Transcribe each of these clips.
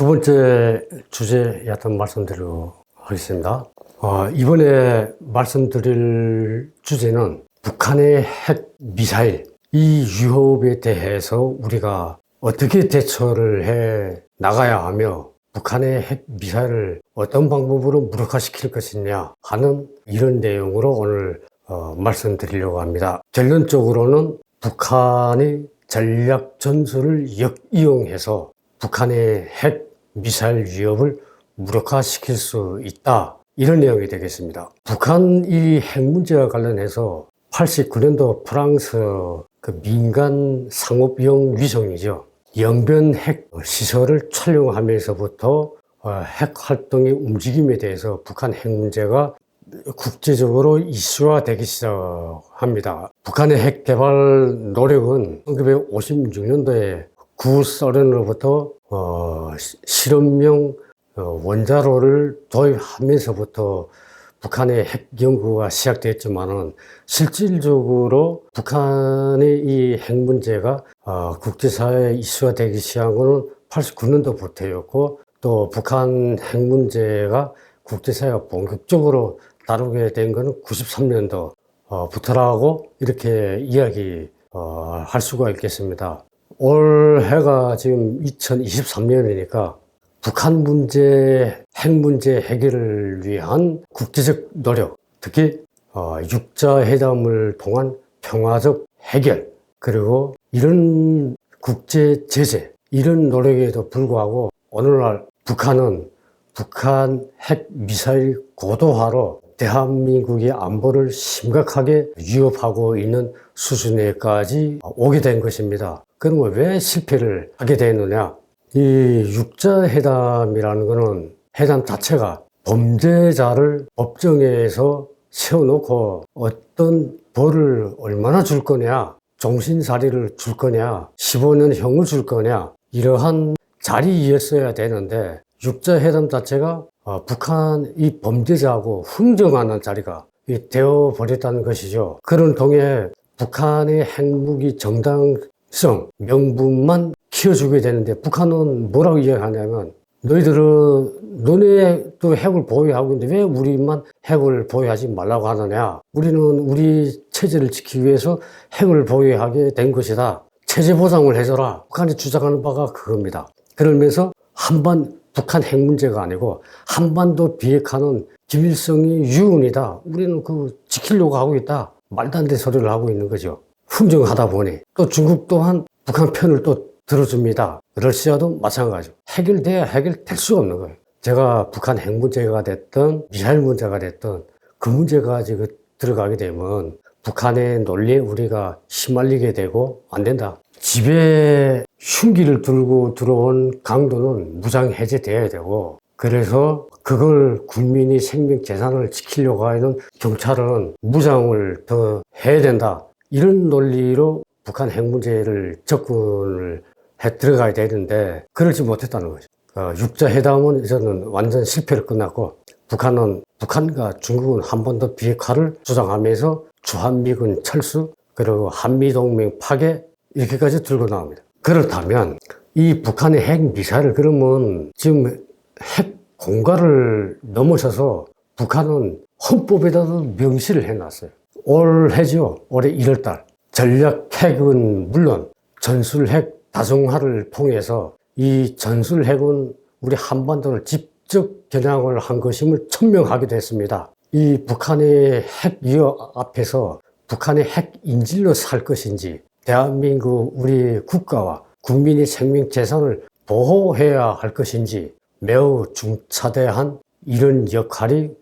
두 번째 주제였던 말씀드리도록 하겠습니다. 이번에 말씀드릴 주제는 북한의 핵 미사일, 이 위협에 대해서 우리가 어떻게 대처를 해 나가야 하며 북한의 핵 미사일을 어떤 방법으로 무력화시킬 것이냐 하는 이런 내용으로 오늘 말씀드리려고 합니다. 결론적으로는 북한이 전략 전술을 역이용해서 북한의 핵 미사일 위협을 무력화시킬 수 있다, 이런 내용이 되겠습니다. 북한 이 핵 문제와 관련해서 89년도 프랑스 그 민간 상업용 위성이죠, 영변 핵 시설을 촬영하면서부터 핵 활동의 움직임에 대해서 북한 핵 문제가 국제적으로 이슈화되기 시작합니다. 북한의 핵 개발 노력은 1956년도에 구소련으로부터 실험용 원자로를 도입하면서부터 북한의 핵 연구가 시작됐지만은 실질적으로 북한의 이 핵 문제가 국제사회에 이슈가 되기 시작한 것은 89년도부터였고, 또 북한 핵 문제가 국제사회가 본격적으로 다루게 된 것은 93년도부터라고 이렇게 이야기할 수가 있겠습니다. 올해가 지금 2023년이니까 북한 문제, 핵 문제 해결을 위한 국제적 노력, 특히 육자회담을 통한 평화적 해결, 그리고 이런 국제 제재, 이런 노력에도 불구하고 오늘날 북한은 북한 핵 미사일 고도화로 대한민국의 안보를 심각하게 위협하고 있는 수준에까지 오게 된 것입니다. 그러면 왜 실패를 하게 되느냐? 이 육자회담이라는 것은 회담 자체가 범죄자를 법정에서 세워놓고 어떤 벌을 얼마나 줄 거냐, 종신살이를 줄 거냐, 15년형을 줄 거냐, 이러한 자리였어야 되는데 육자회담 자체가 북한 이 범죄자하고 흥정하는 자리가 되어버렸다는 것이죠. 그런 통해 북한의 핵무기 정당성 명분만 키워주게 되는데, 북한은 뭐라고 이야기하냐면, 너네도 핵을 보유하고 있는데 왜 우리만 핵을 보유하지 말라고 하느냐, 우리는 우리 체제를 지키기 위해서 핵을 보유하게 된 것이다, 체제 보장을 해줘라, 북한이 주장하는 바가 그겁니다. 그러면서 북한 핵 문제가 아니고 한반도 비핵화는 김일성이 유언이다, 우리는 그 지키려고 하고 있다, 말도 안 되는 소리를 하고 있는 거죠. 흥정하다 보니 또 중국 또한 북한 편을 또 들어줍니다. 러시아도 마찬가지고 해결돼야 해결될 수가 없는 거예요. 제가 북한 핵 문제가 됐든 미사일 문제가 됐든 그 문제가 지금 들어가게 되면 북한의 논리에 우리가 휘말리게 되고 안 된다. 집에 흉기를 들고 들어온 강도는 무장 해제돼야 되고, 그래서 그걸 국민이 생명 재산을 지키려고 하는 경찰은 무장을 더 해야 된다, 이런 논리로 북한 핵 문제를 접근을 해 들어가야 되는데 그러지 못했다는 거죠. 육자회담은 이제는 완전 실패로 끝났고, 북한과 중국은 한반도 비핵화를 주장하면서 주한미군 철수, 그리고 한미동맹 파괴, 이렇게까지 들고 나옵니다. 그렇다면 이 북한의 핵 미사일을, 그러면 지금 핵 공갈을 넘어서서 북한은 헌법에다도 명시를 해놨어요. 올해죠. 올해 1월달 전략 핵은 물론 전술 핵 다중화를 통해서 이 전술 핵은 우리 한반도를 직접 겨냥을 한 것임을 천명하게 됐습니다. 이 북한의 핵 위협 앞에서 북한의 핵 인질로 살 것인지, 대한민국 우리 국가와 국민의 생명 재산을 보호해야 할 것인지, 매우 중차대한 이런 역할이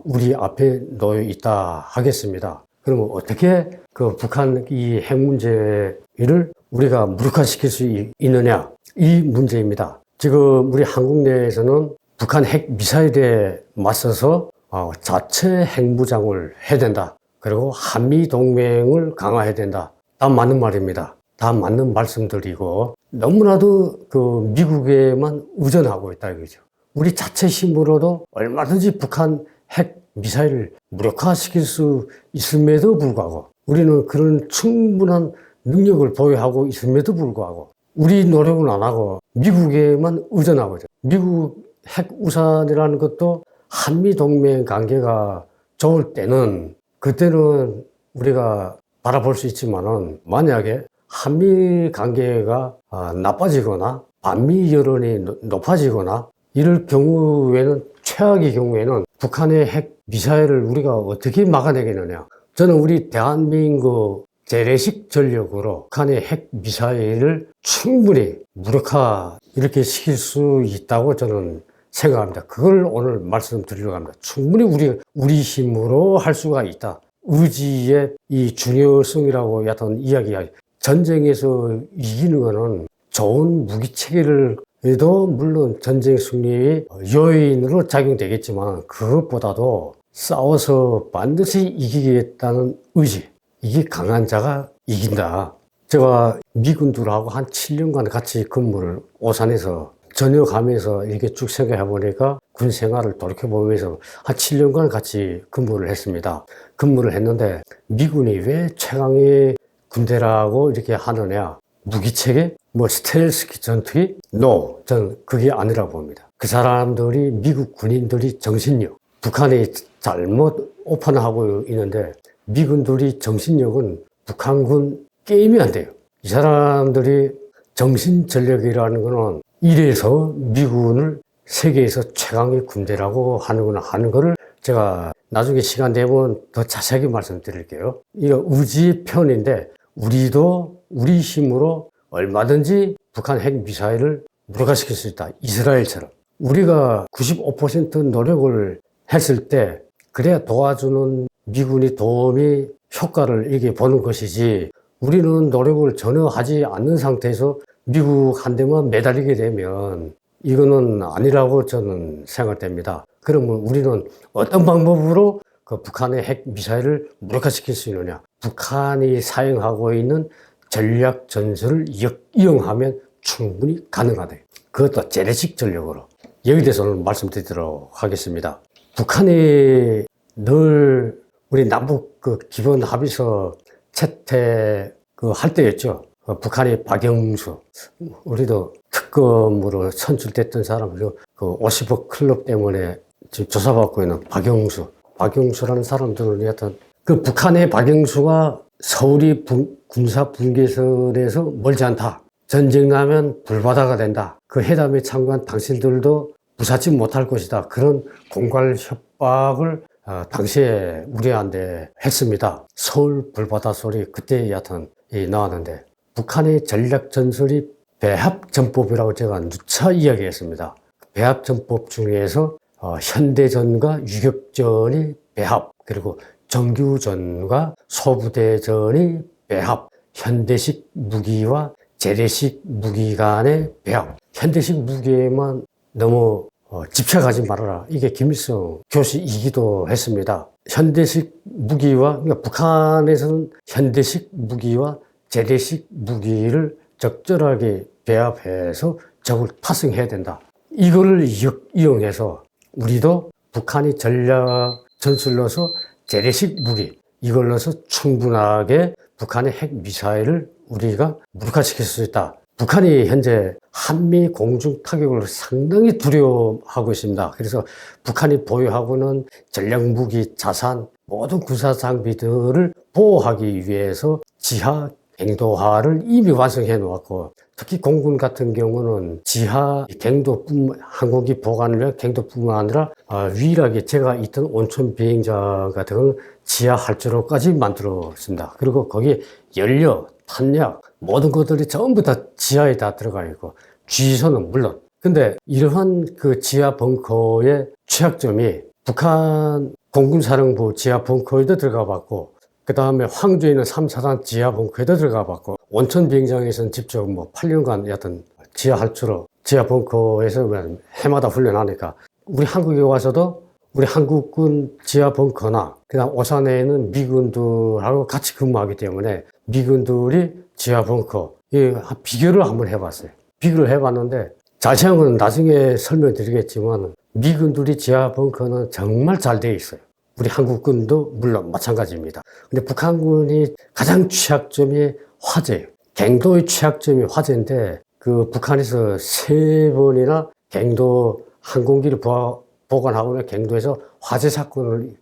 우리 앞에 놓여 있다 하겠습니다. 그러면 어떻게 그 북한 이 핵 문제를 우리가 무력화시킬 수 있느냐, 이 문제입니다. 지금 우리 한국 내에서는 북한 핵 미사일에 맞서서 자체 핵무장을 해야 된다, 그리고 한미동맹을 강화해야 된다, 다 맞는 말입니다. 다 맞는 말씀들이고, 너무나도 그 미국에만 의존하고 있다 이거죠. 우리 자체 힘으로도 얼마든지 북한 핵 미사일을 무력화시킬 수 있음에도 불구하고, 우리는 그런 충분한 능력을 보유하고 있음에도 불구하고 우리 노력은 안 하고 미국에만 의존하고 있죠. 미국 핵우산이라는 것도 한미동맹 관계가 좋을 때는 그때는 우리가 바라볼 수 있지만은 만약에 한미 관계가 나빠지거나 반미 여론이 높아지거나 이럴 경우에는 최악의 경우에는 북한의 핵 미사일을 우리가 어떻게 막아내겠느냐. 저는 우리 대한민국 재래식 전력으로 북한의 핵 미사일을 충분히 무력화 이렇게 시킬 수 있다고 저는 생각합니다. 그걸 오늘 말씀드리려고 합니다. 충분히 우리 힘으로 할 수가 있다. 의지의 이 중요성이라고 여튼 이야기가 전쟁에서 이기는 거는 좋은 무기 체계를 해도 물론 전쟁 승리의 요인으로 작용되겠지만 그것보다도 싸워서 반드시 이기겠다는 의지, 이게 강한 자가 이긴다. 제가 미군들하고 한 7년간 같이 근무를 오산에서 전역하면서 이렇게 쭉 생각해 보니까 군 생활을 돌이켜보면서 한 7년간 같이 근무를 했습니다. 근무를 했는데 미군이 왜 최강의 군대라고 이렇게 하느냐. 무기체계? 뭐 스텔스기 전투기? No, 저는 그게 아니라고 봅니다. 그 사람들이 미국 군인들이 정신력, 북한이 잘못 오판하고 있는데 미군들이 정신력은 북한군 게임이 안 돼요. 이 사람들이 정신전력이라는 거는 이래서 미군을 세계에서 최강의 군대라고 하는 거를 제가 나중에 시간 되면 더 자세하게 말씀드릴게요. 이거 의지의 편인데 우리도 우리 힘으로 얼마든지 북한 핵 미사일을 무력화시킬 수 있다. 이스라엘처럼. 우리가 95% 노력을 했을 때 그래야 도와주는 미군이 도움이 효과를 이게 보는 것이지 우리는 노력을 전혀 하지 않는 상태에서 미국 한 대만 매달리게 되면 이거는 아니라고 저는 생각됩니다. 그러면 우리는 어떤 방법으로 그 북한의 핵 미사일을 무력화시킬 수 있느냐. 북한이 사용하고 있는 전략 전술을 이용하면 충분히 가능하다. 그것도 재래식 전력으로. 여기 대해서는 말씀드리도록 하겠습니다. 북한이 늘 우리 남북 그 기본 합의서 채택 할 때였죠. 북한이 박영수, 우리도 특검으로 선출됐던 사람들, 그 50억 클럽 때문에 지금 조사받고 있는 박영수라는 사람들은 여하튼 그 북한의 박영수가 서울이 군사 분계선에서 멀지 않다. 전쟁 나면 불바다가 된다. 그 회담에 참가한 당신들도 무사치 못할 것이다. 그런 공갈 협박을 당시에 우리한테 했습니다. 서울 불바다 소리 그때 여하튼 나왔는데 북한의 전략 전술이 배합전법이라고 제가 누차 이야기했습니다. 배합전법 중에서 현대전과 유격전이 배합, 그리고 정규전과 소부대전이 배합, 현대식 무기와 재래식 무기 간의 배합. 현대식 무기에만 너무 집착하지 말아라. 이게 김일성 교시이기도 했습니다. 현대식 무기와, 그러니까 북한에서는 현대식 무기와 재래식 무기를 적절하게 배합해서 적을 타승해야 된다. 이거를 이용해서 우리도 북한이 전략 전술로서 재래식 무기, 이걸 넣어서 충분하게 북한의 핵 미사일을 우리가 무력화시킬 수 있다. 북한이 현재 한미 공중 타격을 상당히 두려워하고 있습니다. 그래서 북한이 보유하고는 전략 무기, 자산, 모든 군사 장비들을 보호하기 위해서 지하 갱도화를 이미 완성해 놓았고, 특히 공군 같은 경우는 지하 한국이 보관을 위한 갱도뿐만 아니라 유일하게 제가 있던 온천 비행장 같은 건 지하 활주로까지 만들었습니다. 그리고 거기에 연료, 탄약, 모든 것들이 전부 다 지하에 다 들어가 있고, 주유소는 물론. 근데 이러한 그 지하 벙커의 취약점이 북한 공군사령부 지하 벙커에도 들어가 봤고, 그 다음에 황주에 있는 3사단 지하 벙커에도 들어가 봤고, 온천 비행장에서는 직접 8년간 여튼 지하 활주로, 지하 벙커에서 해마다 훈련하니까, 우리 한국에 와서도 우리 한국군 지하 벙커나, 그 다음 오산에는 미군들하고 같이 근무하기 때문에 미군들이 지하 벙커, 비교를 한번 해봤어요. 비교를 해봤는데, 자세한 건 나중에 설명드리겠지만, 미군들이 지하 벙커는 정말 잘 되어 있어요. 우리 한국군도 물론 마찬가지입니다. 근데 북한군이 가장 취약점이 화재예요. 갱도의 취약점이 화제인데 그 북한에서 3번이나 갱도 항공기를 보관하고 있는 갱도에서 화재 사건이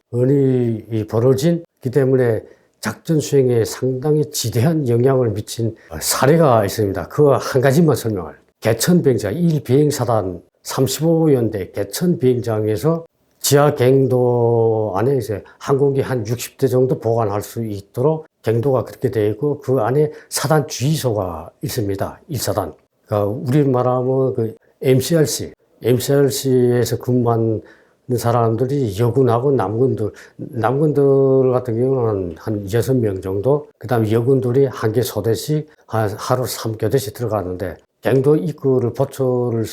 벌어진기 때문에 작전 수행에 상당히 지대한 영향을 미친 사례가 있습니다. 그 한 가지만 설명할. 개천 비행장 1비행사단 35연대 개천 비행장에서 지하 갱도 안에 이제 항공기 한 60대 정도 보관할 수 있도록 갱도가 그렇게 되어 있고 그 안에 사단 주의소가 있습니다. 1사단. 그러니까 우리 말하면 그 MCRC에서 근무하는 사람들이 여군하고 남군들 같은 경우는 한 6명 정도, 그 다음에 여군들이 한 개 소대씩 하루 3교대씩 들어가는데 갱도 입구를 보초를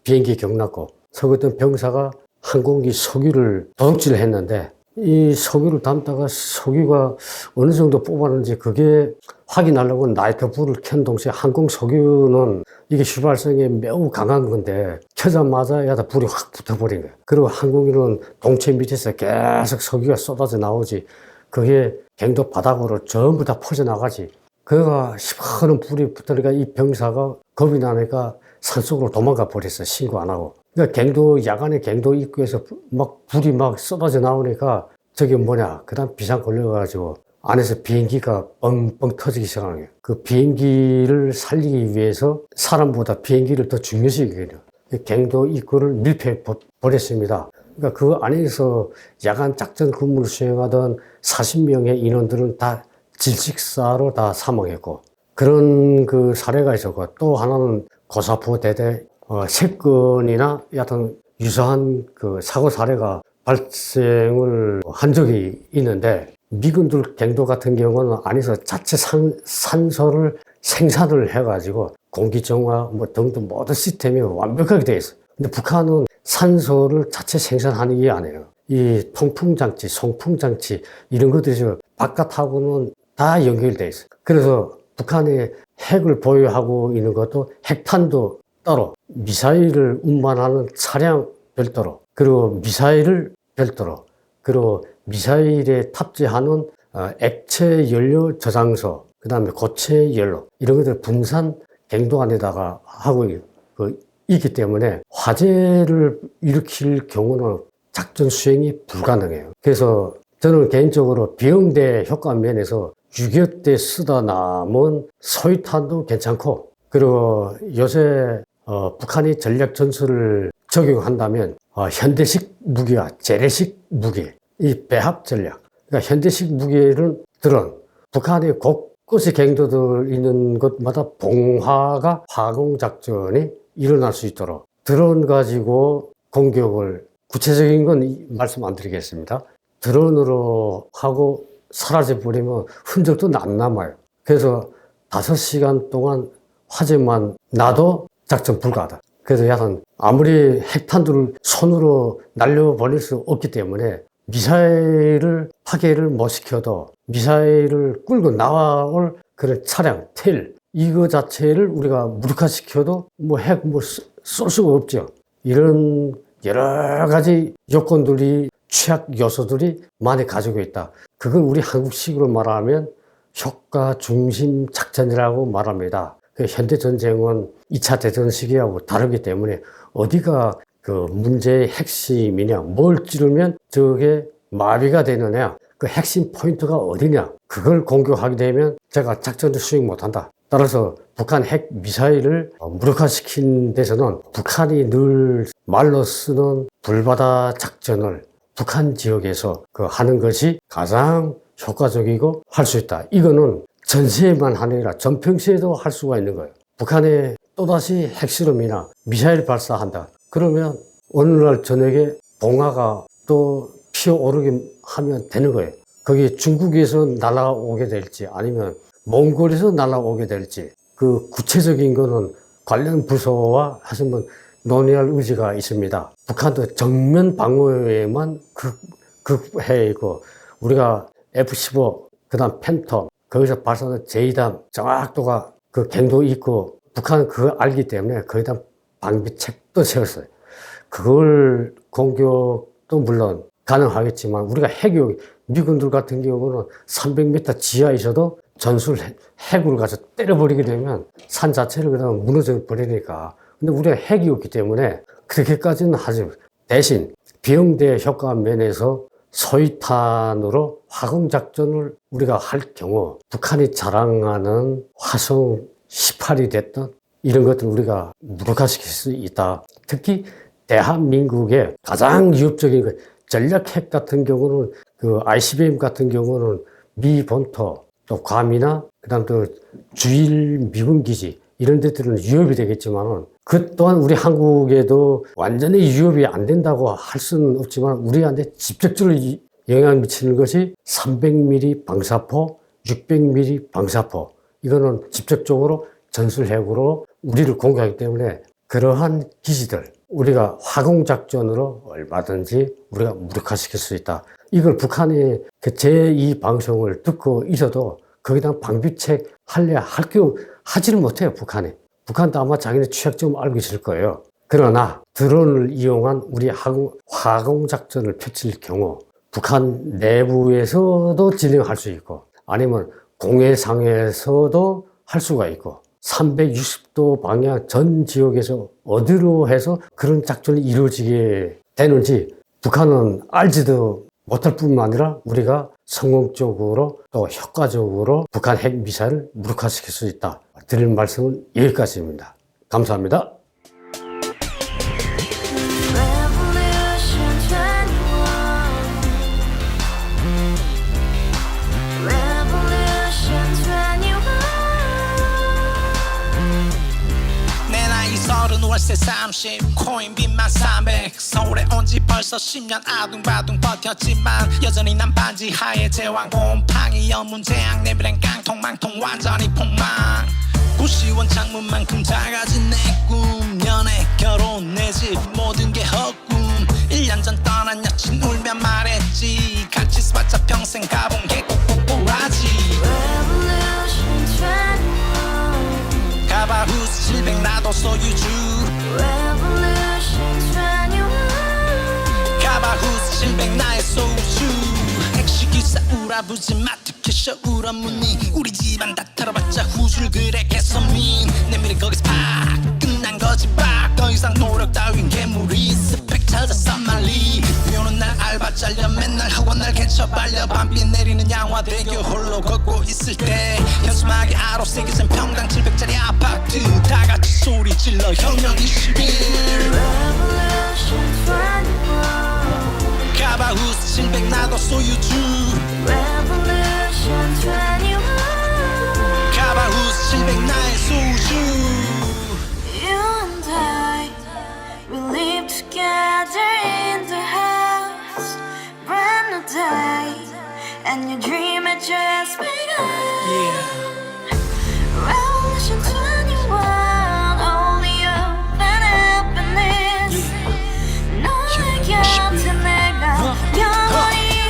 비행기 경납고 서고 있던 병사가 항공기 석유를 도둑질을 했는데 이 석유를 담다가 석유가 어느 정도 뽑았는지 그게 확인하려고 나이트 불을 켠 동시에 항공 석유는 이게 휘발성이 매우 강한 건데 켜자마자 야다 불이 확 붙어버린 거예요. 그리고 항공기는 동체 밑에서 계속 석유가 쏟아져 나오지 그게 갱도 바닥으로 전부 다 퍼져나가지. 그가 시커먼 불이 붙으니까 이 병사가 겁이 나니까 산속으로 도망가 버렸어. 신고 안 하고. 그러니까 야간에 갱도 입구에서 막 불이 막 쏟아져 나오니까 저게 뭐냐. 그 다음 비상 걸려가지고 안에서 비행기가 뻥뻥 터지기 시작하는 거예요. 그 비행기를 살리기 위해서 사람보다 비행기를 더 중요시하거든요. 갱도 입구를 밀폐해 버렸습니다. 그러니까 그 안에서 야간 작전 근무를 수행하던 40명의 인원들은 다 질식사로 다 사망했고 그런 그 사례가 있었고 또 하나는 고사포 대대 3건이나 여하튼 유사한 그 사고 사례가 발생을 한 적이 있는데 미군들 갱도 같은 경우는 안에서 자체 산소를 생산을 해가지고 공기정화 뭐 등등 모든 시스템이 완벽하게 되어 있어요. 근데 북한은 산소를 자체 생산하는 게 아니에요. 이 통풍장치, 송풍장치 이런 것들이 바깥하고는 다 연결되어 있어요. 그래서 북한이 핵을 보유하고 있는 것도 핵탄도 따로, 미사일을 운반하는 차량 별도로, 그리고 미사일을 별도로, 그리고 미사일에 탑재하는 액체 연료 저장소, 그 다음에 고체 연료 이런 것들 분산 갱도 안에다가 하고 있기 때문에 화재를 일으킬 경우는 작전 수행이 불가능해요. 그래서 저는 개인적으로 비용대 효과 면에서 6.25 때 쓰다 남은 소위탄도 괜찮고 그리고 요새 북한이 전략 전술을 적용한다면 현대식 무기와 재래식 무기, 이 배합 전략. 그러니까 현대식 무기를 들은 북한의 곳곳에 갱도들 있는 곳마다 봉화가 화공 작전이 일어날 수 있도록 드론 가지고 공격을 구체적인 건 말씀 안 드리겠습니다. 드론으로 하고 사라져버리면 흔적도 안 남아요. 그래서 5시간 동안 화재만 나도 작전 불가하다. 그래서 약간 아무리 핵탄두를 손으로 날려버릴 수 없기 때문에 미사일을 파괴를 못 시켜도 미사일을 끌고 나올 그런 차량, 텔 이거 자체를 우리가 무력화시켜도 핵 쏠 수가 없죠. 이런 여러 가지 요건들이 취약 요소들이 많이 가지고 있다. 그건 우리 한국식으로 말하면 효과 중심 작전이라고 말합니다. 현대 전쟁은 2차 대전 시기하고 다르기 때문에 어디가 그 문제의 핵심이냐, 뭘 찌르면 저게 마비가 되느냐, 그 핵심 포인트가 어디냐, 그걸 공격하게 되면 제가 작전을 수행 못한다. 따라서 북한 핵 미사일을 무력화시킨 데서는 북한이 늘 말로 쓰는 불바다 작전을 북한 지역에서 하는 것이 가장 효과적이고 할 수 있다. 이거는 전세만 아니라 전평시에도 할 수가 있는 거예요. 북한에 또다시 핵실험이나 미사일 발사한다. 그러면 어느 날 저녁에 봉화가 또 피어오르게 하면 되는 거예요. 거기 중국에서 날아오게 될지 아니면 몽골에서 날아오게 될지 그 구체적인 거는 관련 부서와 하시면 논의할 의지가 있습니다. 북한도 정면 방어에만 극해 있고 우리가 F-15, 그 다음 팬텀, 거기서 발사하는 제2단 정확도가 그 갱도 있고 북한은 그걸 알기 때문에 거기다 방비책도 세웠어요. 그걸 공격도 물론 가능하겠지만 우리가 핵이 미군들 같은 경우는 300m 지하에 있어도 전술 핵을 가서 때려버리게 되면 산 자체를 그냥 무너져 버리니까. 근데 우리가 핵이 없기 때문에 그렇게까지는 하지. 대신 비용대 효과 면에서 소위탄으로 화공작전을 우리가 할 경우 북한이 자랑하는 화성 18이 됐던 이런 것들을 우리가 무력화시킬 수 있다. 특히 대한민국의 가장 위협적인 전략핵 같은 경우는 그 ICBM 같은 경우는 미 본토 또 괌이나 그다음 또 주일 미군 기지 이런 데들은 위협이 되겠지만은 그 또한 우리 한국에도 완전히 위협이 안 된다고 할 수는 없지만 우리한테 직접적으로 영향을 미치는 것이 300mm 방사포, 600mm 방사포. 이거는 직접적으로 전술핵으로 우리를 공격하기 때문에 그러한 기지들 우리가 화공작전으로 얼마든지 우리가 무력화시킬 수 있다. 이걸 북한이 그 제2 방송을 듣고 있어도 거기다 방비책 하지를 못해요, 북한이. 북한도 아마 자기네 취약점을 알고 있을 거예요. 그러나 드론을 이용한 우리 화공작전을 펼칠 경우 북한 내부에서도 진행할 수 있고 아니면 공해상에서도 할 수가 있고 360도 방향 전 지역에서 어디로 해서 그런 작전이 이루어지게 되는지 북한은 알지도 못할 뿐만 아니라 우리가 성공적으로 또 효과적으로 북한 핵미사일을 무력화시킬 수 있다. 드릴 말씀은 여기까지입니다. 감사합니다. 월세 30 코인 빚만 300 서울에 온 지 벌써 10년 아둥바둥 버텼지만 여전히 난 반지 하에 제왕 곰팡이 연문제약 내비랑 깡통망통 완전히 폭망 90원 창문만큼 작아진 내 꿈 연애 결혼 내 집 모든 게 헛꿈 1년 전 떠난 여친 울며 말했지 같이 써봤자 평생 가본 게 꼭꼭꼭하지 가바후스 700 나도 소유주 가바후스 700 나의 소유주 핵시기사 우라부지 마트캐셔 울어무니 우리 집안 다 털어봤자 후줄 그래 개선민 내 미래 거기서 팍 끝난 거지 팍더 이상 노력 따윈 개물이 스펙 찾아 싼말리 비오는 날 알바 잘려 맨날 학원 날 개쳐 발려 밤비 내리는 양화대교 홀로 걷고 있을 때 현수막에 아로 새겨진 평당 700짜리 아파트 다같이 소리 질러 혁명 21 가바후스 700 나도 소유주 가바후스 700 나의 소유주 You and I, we live together in the house, brand new day, and your dream had just begun. Revolution 21, only hope and happiness. 너의 곁에 내가 영원히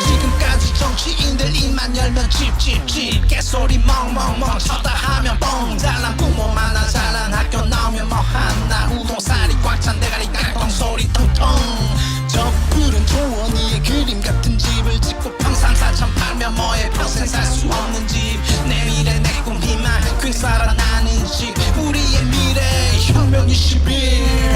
지금까지 정치인들 입만 열면 찝찝찝 개소리 멍멍멍 쳤다 하면 뻥 잘난 부모 만나 잘난 학교 나오면 뭐하나 우동살이 꽉 찬 대가리 깡통 소리 통통 저 푸른 조원이의 그림 같은 집을 짓고 평상사천 팔면 뭐해 평생 살 수 없는 집 내 미래 내 꿈 희망 괜 살아나는 집 우리의 미래 혁명 21